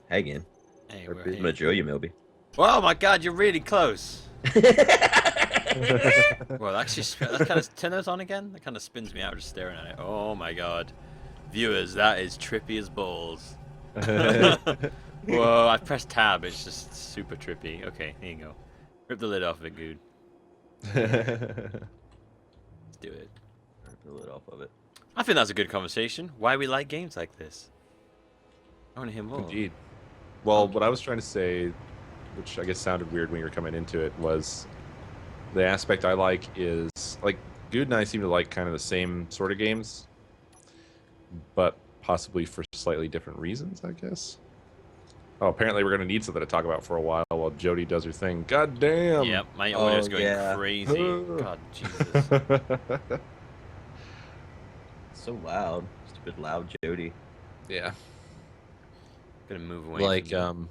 Hey again. Hey, I'm we're gonna here. drill you, Milby. Oh my god, you're really close. Well, actually, that kind of turn those on again. That kind of spins me out just staring at it. Oh my god, viewers, that is trippy as balls. Whoa, I pressed tab. It's just super trippy. Okay, here you go. Rip the lid off of it, dude. Let's do it. Rip the lid off of it. I think that's a good conversation. Why we like games like this. I want to hear more. Indeed. Well, what I was trying to say, which I guess sounded weird when you were coming into it, was the aspect I like is, like, Good and I seem to like kind of the same sort of games, but possibly for slightly different reasons, I guess. Oh, apparently we're going to need something to talk about for a while Jody does her thing. God damn! Yep, my audio's going yeah. crazy. God, Jesus. So loud. Stupid loud Jody. Yeah. Gonna move away Like, from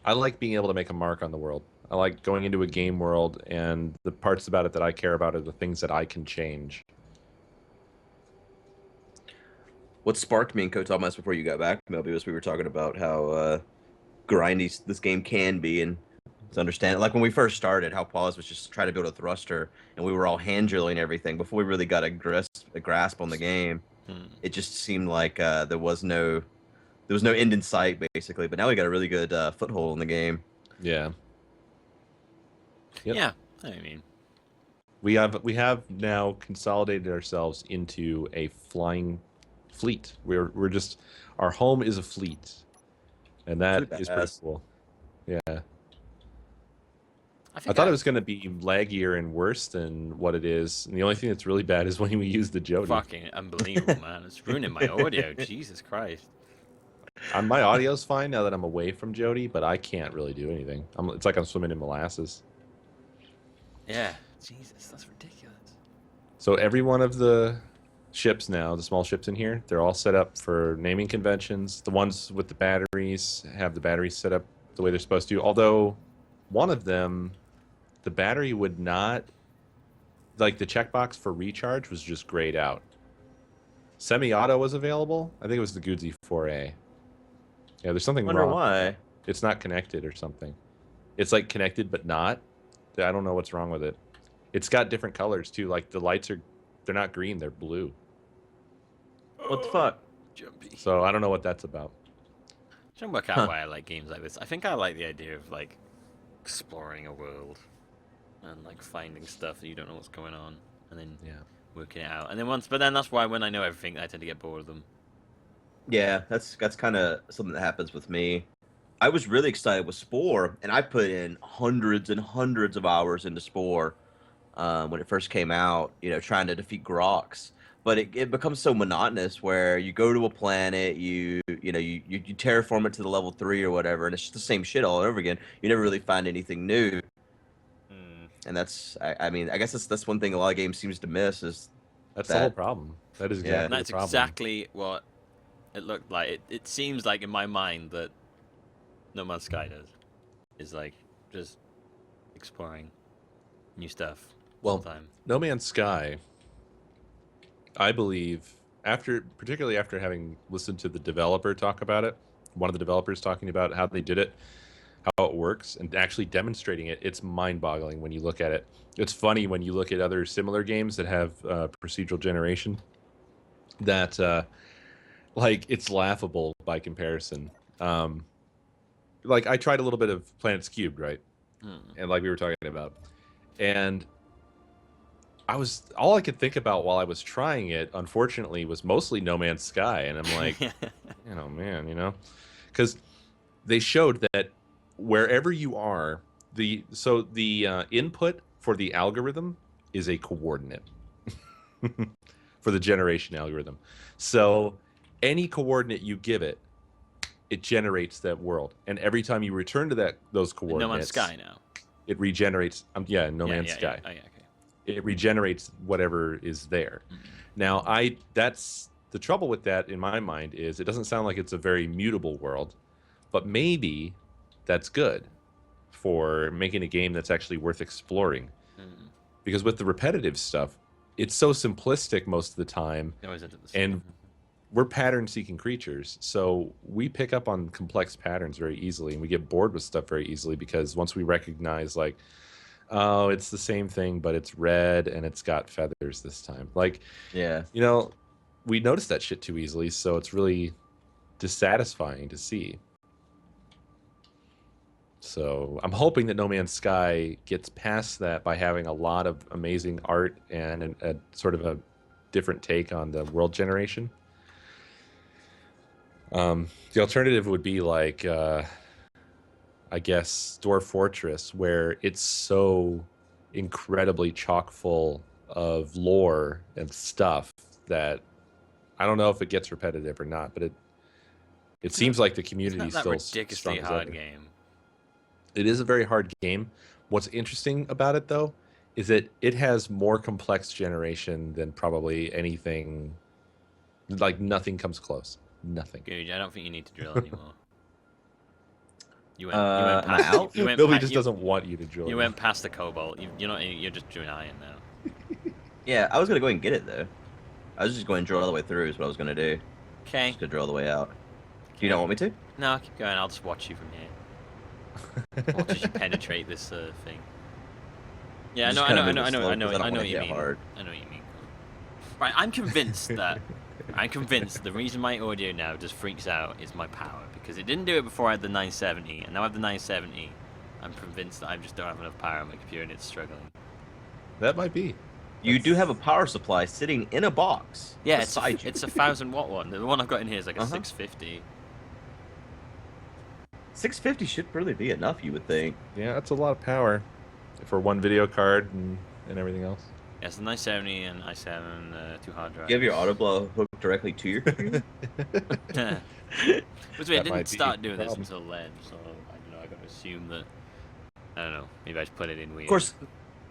I like being able to make a mark on the world. I like going into a game world, and the parts about it that I care about are the things that I can change. What sparked me and Kotamas before you got back, Milby, was we were talking about how grindy this game can be, and to understand it. Like when we first started, how Paulus was just trying to build a thruster, and we were all hand drilling everything before we really got a grasp on the game. It just seemed like there was no end in sight, basically. But now we got a really good foothold in the game. Yeah. Yep. Yeah, I mean, We have now consolidated ourselves into a flying fleet. We're just, our home is a fleet, and that is pretty cool. Yeah. I thought it was going to be laggier and worse than what it is, and the only thing that's really bad is when we use the Jody. Fucking unbelievable, man! It's ruining my audio. Jesus Christ. My audio's fine now that I'm away from Jody, but I can't really do anything. It's like I'm swimming in molasses. Yeah, Jesus, that's ridiculous. So every one of the ships now, the small ships in here, they're all set up for naming conventions. The ones with the batteries have the batteries set up the way they're supposed to. Although one of them, the battery would not, like the checkbox for recharge was just grayed out. Semi-auto was available. I think it was the Gudzi 4A. Yeah, there's something Wonder wrong. why. It's not connected or something. It's like connected but not. I don't know what's wrong with it. It's got different colors too. Like the lights they're not green, they're blue. What the fuck? Jumpy. So I don't know what that's about. Trying to work out why I like games like this. I think I like the idea of like exploring a world and like finding stuff that you don't know what's going on, and then working it out. And then but then that's why when I know everything, I tend to get bored of them. Yeah, that's kind of something that happens with me. I was really excited with Spore, and I put in hundreds and hundreds of hours into Spore when it first came out, trying to defeat Grox. But it becomes so monotonous where you go to a planet, you terraform it to the level 3 or whatever, and it's just the same shit all over again. You never really find anything new. And that's, I mean, I guess that's one thing a lot of games seems to miss is that's the whole problem. That is exactly and that's the problem. exactly what it looked like. It seems like in my mind that No Man's Sky does. Is like just exploring new stuff all the time. No Man's Sky, I believe, particularly after having listened to the developer talk about it, one of the developers talking about how they did it, how it works, and actually demonstrating it, it's mind-boggling when you look at it. It's funny when you look at other similar games that have procedural generation, that like it's laughable by comparison. Like I tried a little bit of Planets Cubed, right? And like we were talking about, and all I could think about while I was trying it, unfortunately, was mostly No Man's Sky, and I'm like, oh man, because they showed that wherever you are, the input for the algorithm is a coordinate for the generation algorithm. So any coordinate you give it, it generates that world, and every time you return to those coordinates, No Man's Sky now, it regenerates. No Man's Sky. Oh, yeah, okay. It regenerates whatever is there. Now, that's the trouble with that in my mind is it doesn't sound like it's a very mutable world, but maybe that's good for making a game that's actually worth exploring. Because with the repetitive stuff, it's so simplistic most of the time, and we're pattern-seeking creatures, so we pick up on complex patterns very easily, and we get bored with stuff very easily because once we recognize, like, oh, it's the same thing, but it's red and it's got feathers this time. Like, Yeah. We notice that shit too easily, so it's really dissatisfying to see. So I'm hoping that No Man's Sky gets past that by having a lot of amazing art and a sort of a different take on the world generation. The alternative would be like, I guess, Dwarf Fortress, where it's so incredibly chock full of lore and stuff that I don't know if it gets repetitive or not, but it seems like the community is that still ridiculously strong as hard ever. game. It is a very hard game. What's interesting about it, though, is that it has more complex generation than probably anything. Like, nothing comes close. Nothing. Good. I don't think you need to drill anymore. You went Am I past. out? Nobody just doesn't want you to drill. You went past the cobalt. You're just doing iron now. Yeah, I was gonna go and get it though. I was just going to drill all the way through. Is what I was gonna do. Okay. Just gonna drill all the way out. Do you not want me to? No, keep going. I'll just watch you from here. Watch as you penetrate this thing. Yeah, Just I kinda know move it slow, 'cause I don't what wanna you hit mean. hard. I know what you mean. Right, I'm convinced the reason my audio now just freaks out is my power, because it didn't do it before I had the 970, and now I have the 970. I'm convinced that I just don't have enough power on my computer and it's struggling. That might be. You do have a power supply sitting in a box. Yeah, beside you. it's a 1,000-watt one. The one I've got in here is like a 650. 650 should really be enough, you would think. Yeah, that's a lot of power for one video card and everything else. Yeah, it's the 970 and i7 2 hard drives. You have your auto blow hooked directly to your computer? Which way I That might didn't be start the doing this problem. until then, so I don't know. I got to assume that. I don't know. Maybe I just put it in weird. Of course,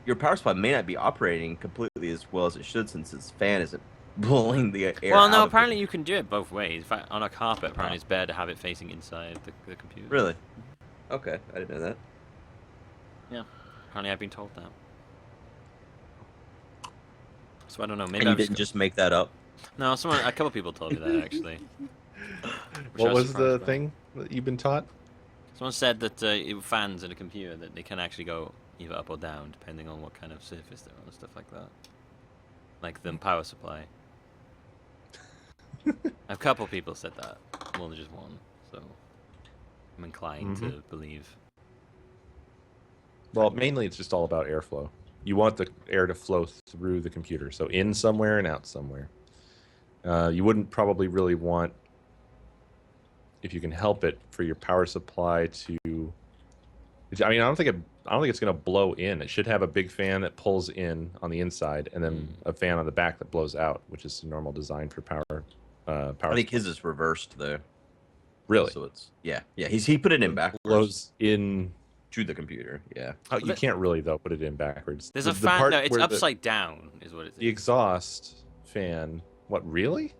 your power supply may not be operating completely as well as it should, since its fan isn't blowing the air Well, no. out of Apparently, it. you can do it both ways. In fact, on a carpet, apparently it's better to have it facing inside the computer. Really? Okay, I didn't know that. Yeah. Apparently, I've been told that. So I don't know. Maybe And you I've didn't just make that up? No, a couple people told me that actually. What was the about. thing that you've been taught? Someone said that fans in a computer that they can actually go either up or down depending on what kind of surface they're on and stuff like that. Like the power supply. A couple people said that, more than just one. So I'm inclined to believe. Well, mainly it's just all about airflow. You want the air to flow through the computer, so in somewhere and out somewhere. You wouldn't probably really want, if you can help it, for your power supply to. I mean, I don't think it's going to blow in. It should have a big fan that pulls in on the inside, and then a fan on the back that blows out, which is the normal design for power. I think his is reversed though. Really? So it's yeah. He put it in backwards. Blows in to the computer. Yeah. Oh, you can't really though put it in backwards. There's The a fan. part No, it's where upside down, is what it is. The exhaust fan. What, really?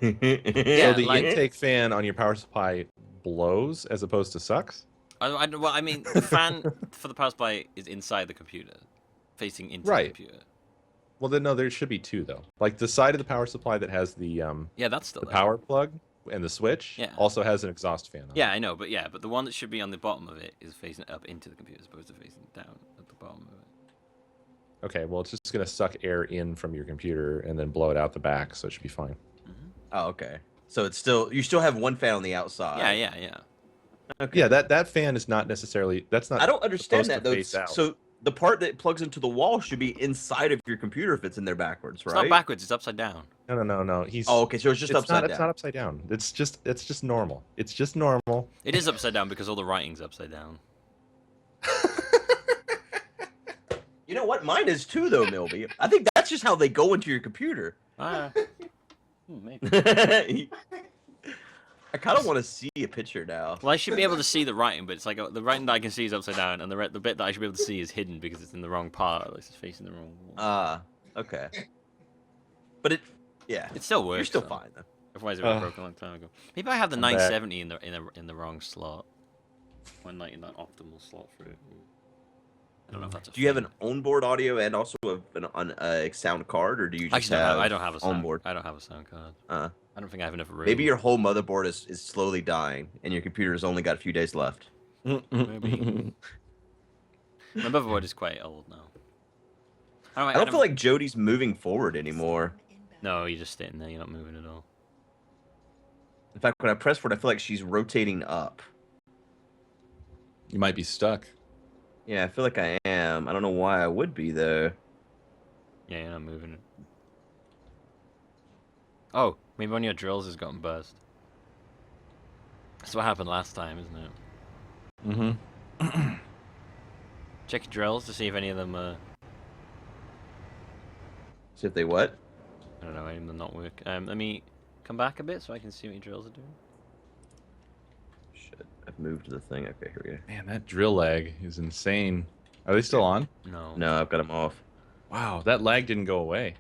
Yeah, So the like- intake fan on your power supply blows as opposed to sucks? Well, I mean, the fan for the power supply is inside the computer, facing into Right. the computer. Well, then no, there should be two though. Like the side of the power supply that has the Yeah, that's still the there. power plug and the switch Yeah. also has an exhaust fan on it. Yeah, I know, but the one that should be on the bottom of it is facing up into the computer as opposed to facing down at the bottom of it. Okay, well it's just gonna suck air in from your computer and then blow it out the back, so it should be fine. Oh, okay. So it's still you still have one fan on the outside. Yeah. Okay. Yeah, that fan is not necessarily that's not I don't understand supposed that to though. face out. So the part that plugs into the wall should be inside of your computer if it's in there backwards, right? It's not backwards, it's upside down. No. He's Oh, okay. So it's just upside down. It's not upside down. It's just normal. It's just normal. It is upside down because all the writing's upside down. You know what? Mine is too, though, Milby. I think that's just how they go into your computer. Maybe. I kind of want to see a picture now. Well, I should be able to see the writing, but it's like the writing that I can see is upside down, and the bit that I should be able to see is hidden because it's in the wrong part. Like it's facing the wrong wall. Okay. But yeah. It still works. You're still though. fine, though. Otherwise, it would have broken a long time ago. Maybe I have the I'm back. 970 in the wrong slot. When like in that optimal slot for it. I don't know if that's a Do you have thing. an onboard audio and also a sound card, or do you just have I don't have a sound. onboard? I don't have a sound card. Uh, I don't think I have enough room. Maybe your whole motherboard is slowly dying, and your computer's only got a few days left. Maybe. My motherboard is quite old now. I don't feel like Jody's moving forward anymore. No, you're just sitting there. You're not moving at all. In fact, when I press for it, I feel like she's rotating up. You might be stuck. Yeah, I feel like I am. I don't know why I would be, though. Yeah, you're not moving. Oh, maybe one of your drills has gotten buzzed. That's what happened last time, isn't it? Mm-hmm. Check your drills to see if any of them See if they what? I don't know, any of them not work. Let me come back a bit so I can see what your drills are doing. Shit, I've moved the thing. Okay, here we go. Man, that drill lag is insane. Are they still on? No. No, I've got them off. Wow, that lag didn't go away.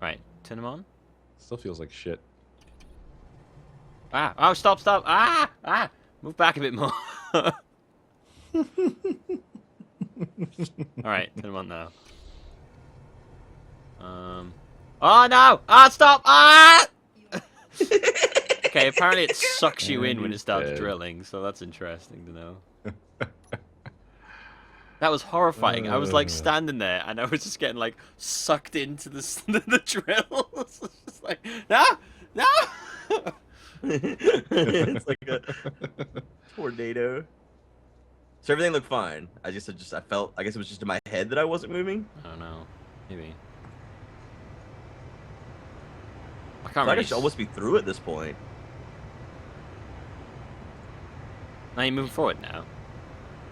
Right, turn them on. Still feels like shit. Ah! Oh, stop! Ah! Move back a bit more. Alright, turn them on now. Oh no! Ah, stop! Ah! Okay, apparently it sucks you in when it starts drilling, so that's interesting to know. That was horrifying. I was like standing there and I was just getting like sucked into the drills. It's just like, no! No! It's like a tornado. So everything looked fine. I guess it was just in my head that I wasn't moving. I don't know. Maybe. I I can't thought I really. should almost be through at this point. Now you moving forward now.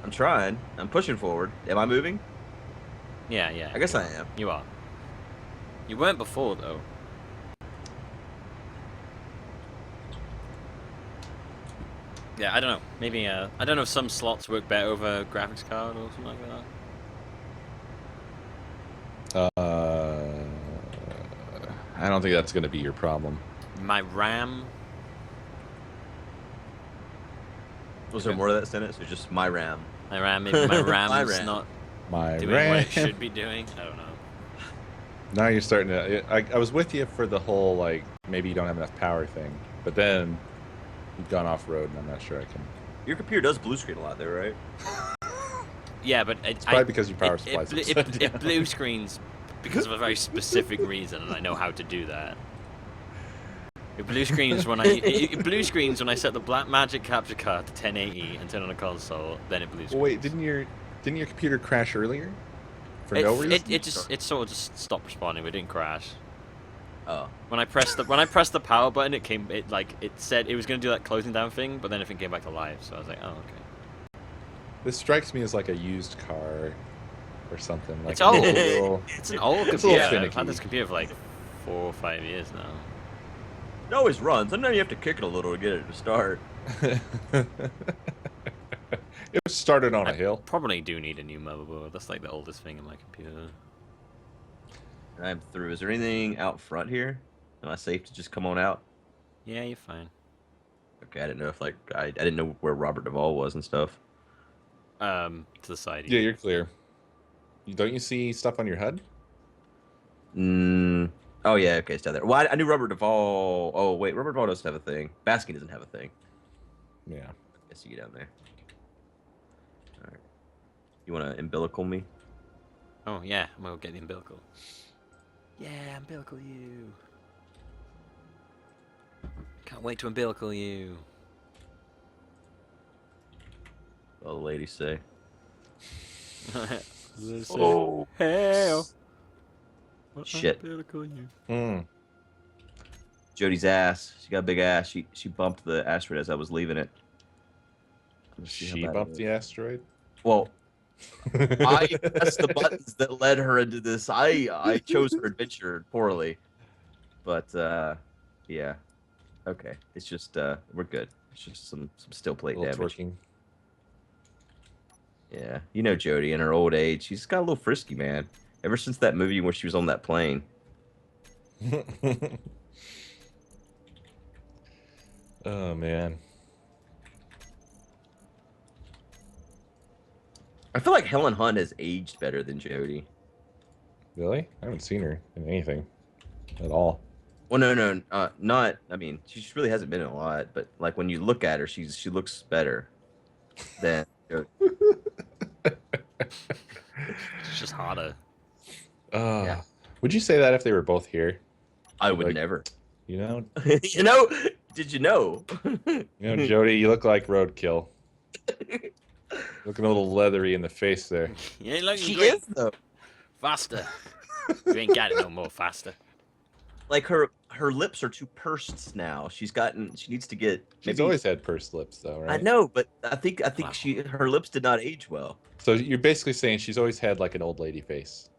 I'm trying. I'm pushing forward. Am I moving? Yeah, yeah. I guess I am. You are. You weren't before though. Yeah, I don't know. Maybe I don't know if some slots work better over a graphics card or something like that. I don't think that's going to be your problem. My RAM. Was there more to that sentence? Or just my RAM? My RAM. Maybe my RAM My is RAM. not My doing RAM. what it should be doing. I don't know. Now you're starting to. I was with you for the whole like maybe you don't have enough power thing, but then you've gone off road, and I'm not sure I can. Your computer does blue screen a lot, though, right? Yeah, but It's probably because your power supply's it blue screens because of a very specific reason, and I know how to do that. It blue screens when it blue screens when I set the Blackmagic capture card to 1080 and turn on a console. Then it blue screens. Well, wait, didn't your computer crash earlier? For no reason. It sort of just stopped responding. But it didn't crash. Oh. When I pressed the power button, it said it was going to do that closing down thing, but then everything came back to life. So I was like, oh okay. This strikes me as like a used car or something. Like It's old. little- It's an old It's a little computer. I've finicky. had this computer for like 4 or 5 years now. It always runs. Sometimes you have to kick it a little to get it to start. It was started on I a hill. probably do need a new motherboard. That's like the oldest thing in my computer. I'm through. Is there anything out front here? Am I safe to just come on out? Yeah, you're fine. Okay, I didn't know if I didn't know where Robert Duvall was and stuff. To the side. Yeah, you're clear. Don't you see stuff on your HUD? Oh yeah, okay, it's down there. Well, I knew Robert Duvall. Oh wait, Robert Duvall doesn't have a thing. Baskin doesn't have a thing. Yeah. I see you down there. All right. You want to umbilical me? Oh yeah, I'm gonna get the umbilical. Yeah, umbilical you. Can't wait to umbilical you. All the ladies say. Oh, hell. Shit. Umbilical you. Jody's ass. She got a big ass. She bumped the asteroid as I was leaving it. Let's see how She bad it bumped is. the asteroid. Well, I pressed the buttons that led her into this. I chose her adventure poorly, but yeah, okay. It's just we're good. It's just some still plate A little damage. twerking. Yeah, you know Jody in her old age, she's got a little frisky, man. Ever since that movie where she was on that plane. Oh man. I feel like Helen Hunt has aged better than Jodie. Really? I haven't seen her in anything at all. Well, no, not. I mean, she just really hasn't been in a lot, but like when you look at her, she looks better than. It's just harder. Yeah, Would you say that if they were both here? I You'd be would like, never. you know, You know? Did you know? Jody, you look like roadkill. Looking a little leathery in the face there. You ain't looking She great. is though. Faster. You ain't got it no more. Faster. Like her lips are too pursed now. She needs to get. She's always had pursed lips, though, right? I know, but I think Wow. her lips did not age well. So you're basically saying she's always had like an old lady face.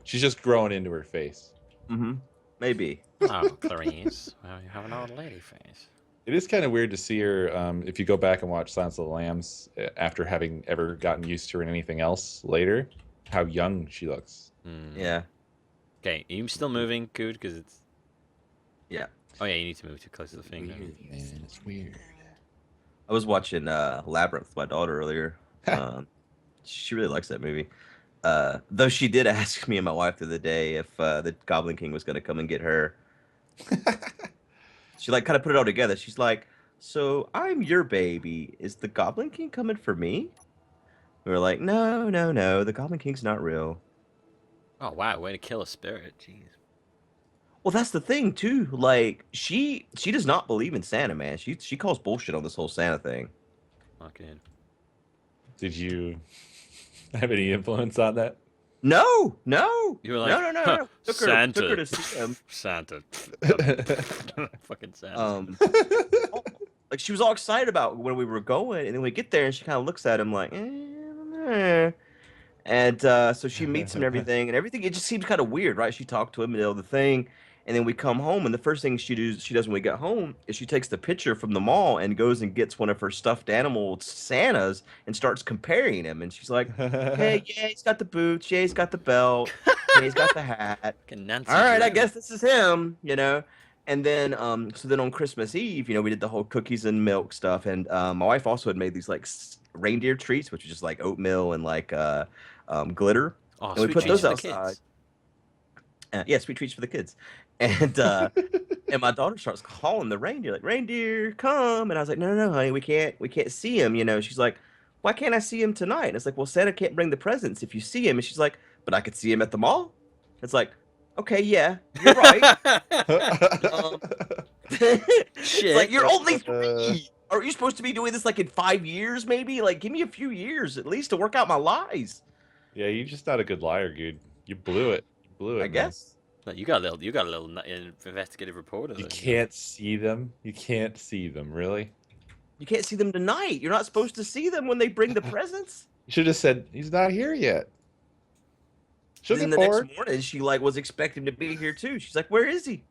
She's just growing into her face. Mm-hmm. Maybe. Oh, Clarice. Well, you have an old lady face. It is kind of weird to see her, if you go back and watch Silence of the Lambs, after having ever gotten used to her in anything else later, how young she looks. Yeah. Okay, are you still moving, Good? Because it's... Yeah. Oh, yeah, you need to move too close to the thing. Man, it's weird. I was watching Labyrinth with my daughter earlier. She really likes that movie. Though she did ask me and my wife the other day if the Goblin King was going to come and get her. She like kind of put it all together. She's like, "So I'm your baby. Is the Goblin King coming for me?" We were like, "No, no, no. The Goblin King's not real." Oh, wow, way to kill a spirit. Jeez. Well, that's the thing too. Like she does not believe in Santa, man. She calls bullshit on this whole Santa thing. Okay. Did you have any influence on that? No. You were like, No. Santa. Took her to see him. Santa. Fucking Santa. Like she was all excited about when we were going, and then we get there, and she kind of looks at him like, and so she meets him and everything, It just seems kind of weird, right? She talked to him and all the thing, and then we come home, and the first thing she does when we get home is she takes the picture from the mall and goes and gets one of her stuffed animal Santas and starts comparing him, and she's like, "Hey, yeah, he's got the boots, yeah, he's got the belt, yeah, he's got the hat. Nancy All right, I Drew. guess this is him, you know." And then, so then on Christmas Eve, we did the whole cookies and milk stuff, and my wife also had made these like reindeer treats, which was just like oatmeal and like glitter. Oh, And we sweet put treats those for the outside. kids. Yeah, sweet treats for the kids. And and my daughter starts calling the reindeer, like, "Reindeer, come!" And I was like, "No, honey, we can't see him." She's like, "Why can't I see him tonight?" And it's like, "Well, Santa can't bring the presents if you see him." And she's like, "But I could see him at the mall." It's like, okay, yeah, you're right. It's like, you're only 3. Are you supposed to be doing this like in 5 years, maybe? Like, give me a few years at least to work out my lies. Yeah, you're just not a good liar, dude. You blew it. I guess. But you got a little investigative reporter. You can't see them. You can't see them, really? You can't see them tonight. You're not supposed to see them when they bring the presents. You should have said, he's not here yet. Then the next morning, she like was expecting to be here too. She's like, "Where is he?"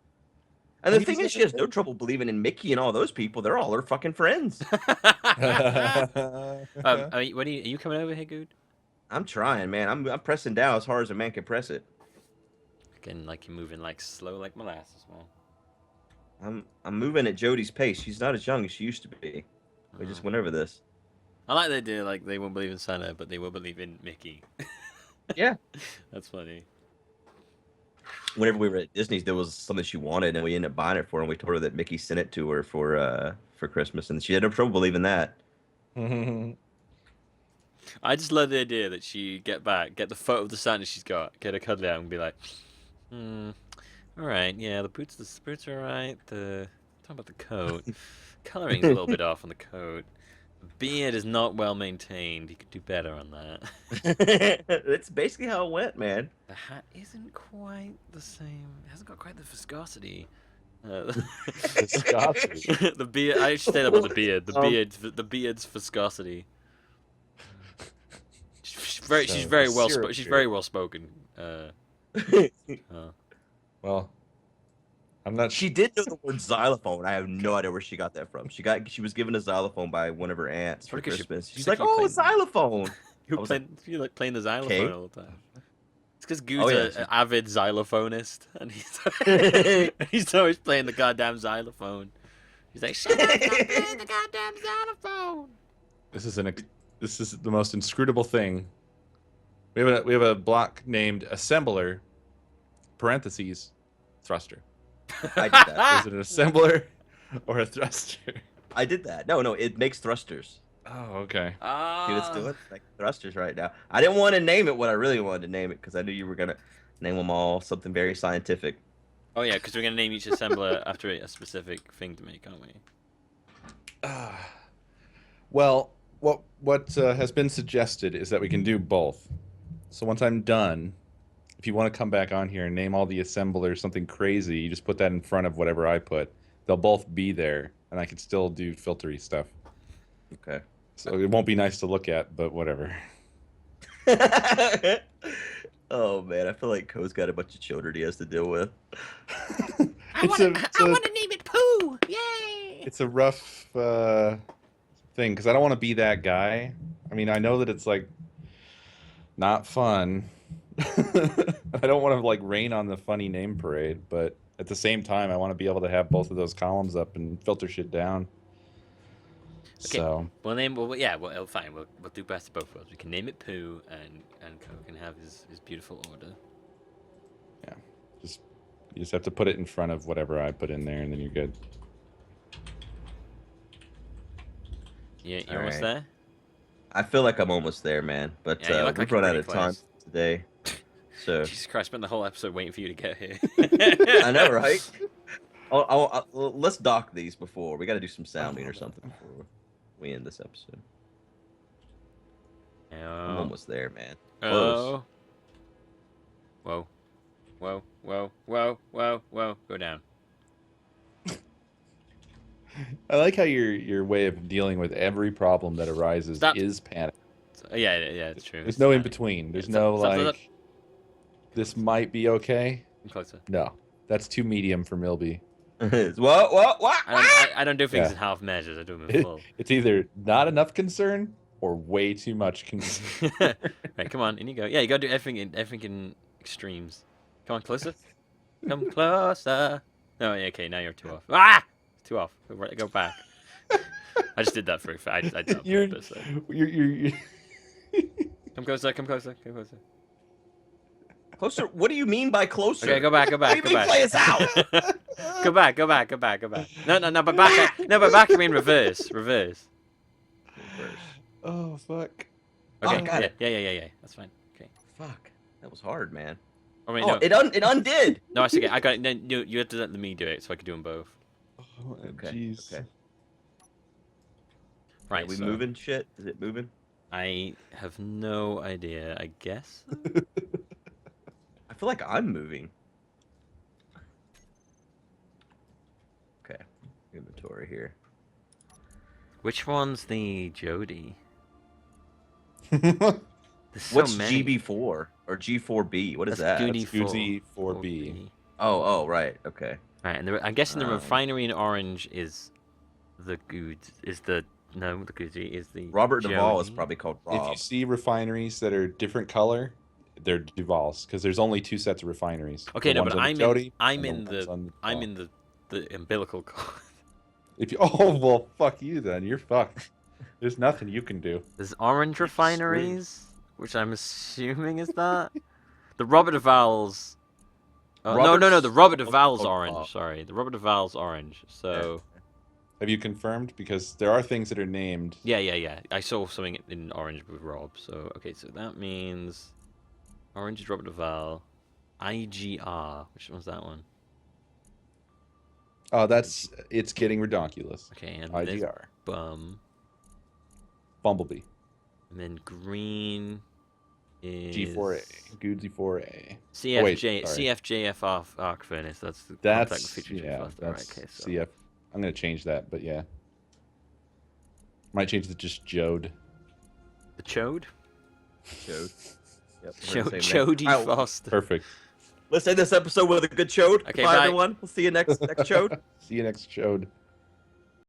And the thing is, she has no trouble believing in Mickey and all those people. They're all her fucking friends. Are you coming over here, Good? I'm trying, man. I'm pressing down as hard as a man can press it. Again, like you're moving like slow like molasses, man. I'm moving at Jodie's pace. She's not as young as she used to be. We just went over this. I like the idea, like they won't believe in Santa, but they will believe in Mickey. Yeah. That's funny. Whenever we were at Disney's, there was something she wanted, and we ended up buying it for her. And we told her that Mickey sent it to her for Christmas, and she had no trouble believing that. I just love the idea that she get the photo of the Santa she's got, get a cuddly out, and be like, all right, yeah, the boots are alright. Talk about the coat. Coloring's a little bit off on the coat. The beard is not well maintained. He could do better on that. That's basically how it went, man. The hat isn't quite the same. It hasn't got quite the viscosity. Viscosity. The beard. I should say that about the beard. The beard's viscosity. She's very well spoken. She's very well spoken. Well, I'm not. She did know the word xylophone. I have no idea where she got that from. She was given a xylophone by one of her aunts for Christmas. She's like, "Oh, a xylophone." You like playing the xylophone all the time. It's because Good's an avid xylophonist, and he's always playing the goddamn xylophone. He's like, "Shut up, I'm playing the goddamn xylophone." This is the most inscrutable thing We have a block named assembler parentheses thruster. I did that. Is it an assembler or a thruster? I did that. No, it makes thrusters. Oh, okay. See what it's doing? It's like thrusters right now. I didn't want to name it what I really wanted to name it because I knew you were gonna name them all something very scientific. Oh yeah, because we're gonna name each assembler after a specific thing to make, aren't we? Well, what has been suggested is that we can do both. So once I'm done, if you want to come back on here and name all the assemblers something crazy, you just put that in front of whatever I put. They'll both be there, and I can still do filtery stuff. Okay. So it won't be nice to look at, but whatever. Oh man, I feel like Ko's got a bunch of children he has to deal with. I want to name it Pooh! Yay! It's a rough thing because I don't want to be that guy. I mean, I know that it's like not fun. I don't want to like rain on the funny name parade, but at the same time, I want to be able to have both of those columns up and filter shit down. Okay. So We'll name. Well, yeah. Well, fine. We'll do best of both worlds. We can name it Pooh, and Ko can have his beautiful order. yeah, you just have to put it in front of whatever I put in there, and then you're good. Yeah, you're All almost right. there. I feel like I'm almost there, man. But Yeah, you look we've like you're run out pretty of time close. today. So Jesus Christ! Spent the whole episode waiting for you to get here. I know, right? Let's dock these before. We got to do some sounding or something before we end this episode. I'm almost there, man. Close. Oh. Whoa. Whoa. Whoa. Whoa. Whoa. Whoa. Go down. I like how your way of dealing with every problem that arises Stop. is panic. Yeah, it's true. There's It's no in fine. between. There's Yeah, no stop, stop, like stop. this might be okay. I'm closer. No, that's too medium for Milby. What? I don't do things Yeah. in half measures. I do them in full. It's either not enough concern or way too much concern. Right, come on, in you go. Yeah, you gotta do everything in extremes. Come on, closer. Come closer. No, yeah, okay, now you're too off. Ah, too off. Go back. I just did that for I did that on You're- purpose. So. You're Come closer. Come closer. Come closer. Closer? What do you mean by closer? Okay, go back. Go back. What do Go you mean back. play us out? Go back. Go back. Go back. Go back. No, but back. No, but back. I mean reverse. Reverse. Oh fuck. Okay. Oh, got it. Yeah. That's fine. Okay. Fuck, that was hard, man. Oh wait, Oh, no. it undid. No, I see. I got it. No, you have to let me do it so I can do them both. Oh, Okay. jeez. Okay. Right. Are we so moving shit? Is it moving? I have no idea. I guess. I feel like I'm moving. Okay. Inventory here. Which one's the Jody? There's so What's many. GB4 or G4B? What is That's that? Goody That's Goody 4B. Oh, right. Okay. Right, and I'm guessing the Um, refinery in orange is the good. The Goody is the. Robert Duvall is Jody. probably called If Rob. you see refineries that are different color, they're Duvals because there's only two sets of refineries. Okay, The no, ones but on the Jody I'm and in ones the on I'm Duvall. in the umbilical cord. If you, oh well, fuck you then. You're fucked. There's nothing you can do. There's orange refineries, which I'm assuming is that the Robert Duvall's. No. The Robert Duvall's orange. Sorry, the Robert Duvall's orange. So Have you confirmed? Because there are things that are named. yeah. I saw something in orange with Rob. So okay, so that means orange is Robert Duvall. IGR. Which one's that one? Oh, it's getting redonkulous. Okay, and there's IGR. Bum. Bumblebee. And then green is G4A. Goodsy 4A. CFJ Oh, wait, sorry. CFJF arc furnace. That's the contact That's with feature yeah. faster. That's Right, okay, so CF. I'm gonna change that, but yeah. Might change to just Jode. the Chode. Chode. Yep, we're the same name. Chody All right, Foster. Perfect. let's end this episode with a good chode. Okay, Bye, bye. everyone. We'll see you next chode. See you next Jode.